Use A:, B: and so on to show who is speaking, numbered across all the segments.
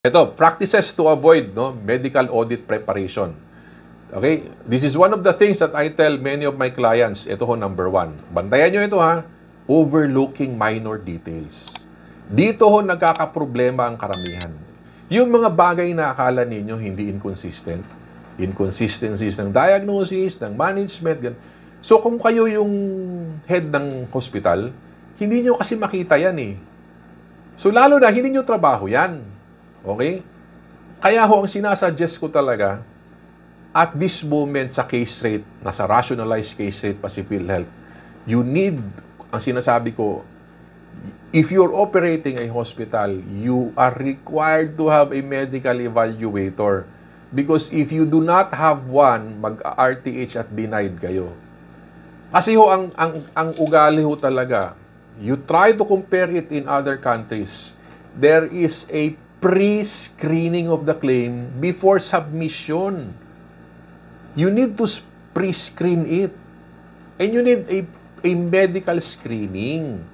A: Ito, practices to avoid medical audit preparation. Okay? This is one of the things that I tell many of my clients. Ito ho, number 1. Bantayan nyo ito ha. Overlooking minor details. Dito ho nagkakaproblema ang karamihan. Yung mga bagay na akala ninyo hindi inconsistent. Inconsistencies ng diagnosis, ng management. Gan. So kung kayo yung head ng hospital, hindi nyo kasi makita yan eh. So lalo na, hindi nyo trabaho yan. Okay? Kaya ho, ang sinasuggest ko talaga, at this moment sa case rate, nasa rationalized case rate pa si PhilHealth, you need, ang sinasabi ko, if you're operating a hospital, you are required to have a medical evaluator. Because if you do not have one, mag-RTH at denied kayo. Kasi ho, ang ugali ho talaga, you try to compare it in other countries, there is a pre-screening of the claim before submission. You need to pre-screen it. And you need a medical screening.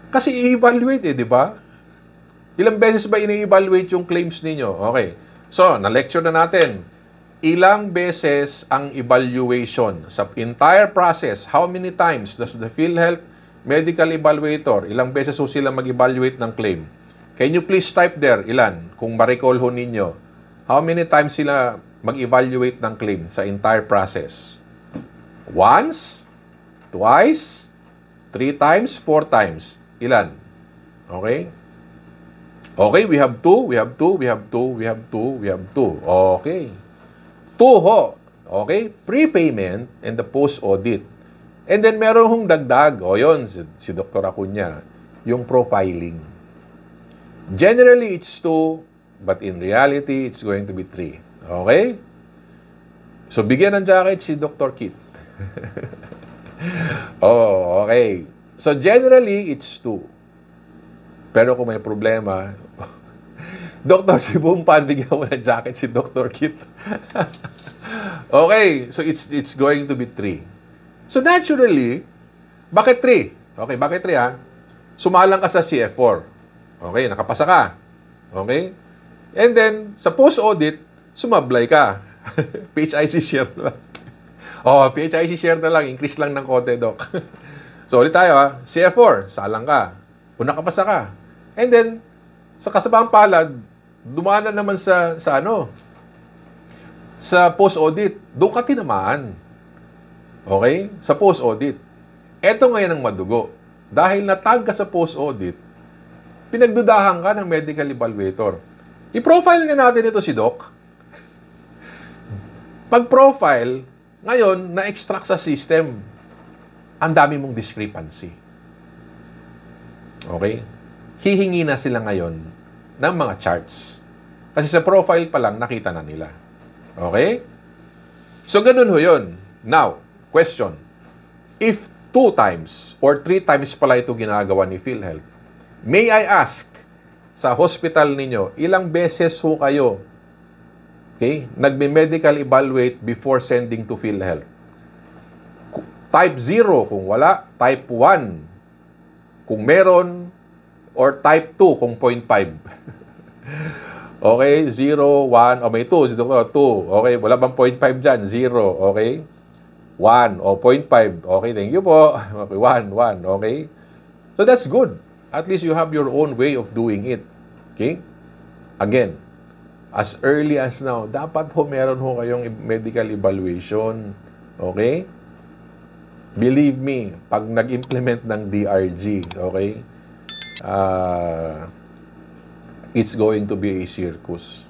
A: Kasi i-evaluate di ba? Ilang beses ba ini-evaluate yung claims ninyo? Okay. So, na-lecture na natin. Ilang beses ang evaluation sa entire process? How many times does the PhilHealth medical evaluator, ilang beses ho sila mag-evaluate ng claim? Can you please type there, ilan? Kung ma-recall ho ninyo, how many times sila mag-evaluate ng claim sa entire process? Once? Twice? 3 times? 4 times? Ilan? Okay? Okay, we have 2, we have 2, we have 2, we have 2, we have 2. Okay. 2 ho. Okay? Prepayment and the post-audit. And then meron hong dagdag. O yun, si Dr. Acuña, yung profiling. Generally, it's 2, but in reality, it's going to be 3. Okay? So, bigyan ng jacket si Dr. Kit. Oh, okay. So, generally, it's 2. Pero kung may problema, Dr. Sibumpan, bigyan mo ng jacket si Dr. Kit. Okay, so it's going to be 3. So, naturally, bakit 3? Okay, bakit 3 ha? Sumalang ka sa CF4. Okay, nakapasa ka. Okay? And then, sa post-audit, sumablay ka. PHIC share na lang. Oh, PHIC share na lang. Increase lang ng konti, Doc. So, ulit tayo ha. CF4, salang ka. O nakapasa ka. And then, sa kasabang palad, dumanan naman sa post-audit. Doon ka tinamaan. Okay? Sa post-audit. Ito ngayon ang madugo. Dahil natag ka sa post-audit, pinagdudahan ka ng medical evaluator. I-profile nga natin ito si Doc. Pag-profile, ngayon, na-extract sa system, ang dami mong discrepancy. Okay? Hihingi na sila ngayon ng mga charts. Kasi sa profile pa lang, nakita na nila. Okay? So, ganun ho yun. Now, question. If 2 times or 3 times pala ito ginagawa ni PhilHealth, may I ask, sa hospital ninyo, ilang beses ho kayo, okay, nagme-medical evaluate before sending to PhilHealth? Type 0 kung wala, type 1 kung meron, or type 2 kung 0.5. Okay, 0, 1, o may 2, 2. Okay, wala bang 0.5 dyan? 0, okay? 1, o 0.5. Okay, thank you po. Okay, 1, okay? So that's good. At least you have your own way of doing it. Okay? Again, as early as now, dapat ho meron ho kayong medical evaluation. Okay? Believe me, pag nag-implement ng DRG, okay, it's going to be a circus.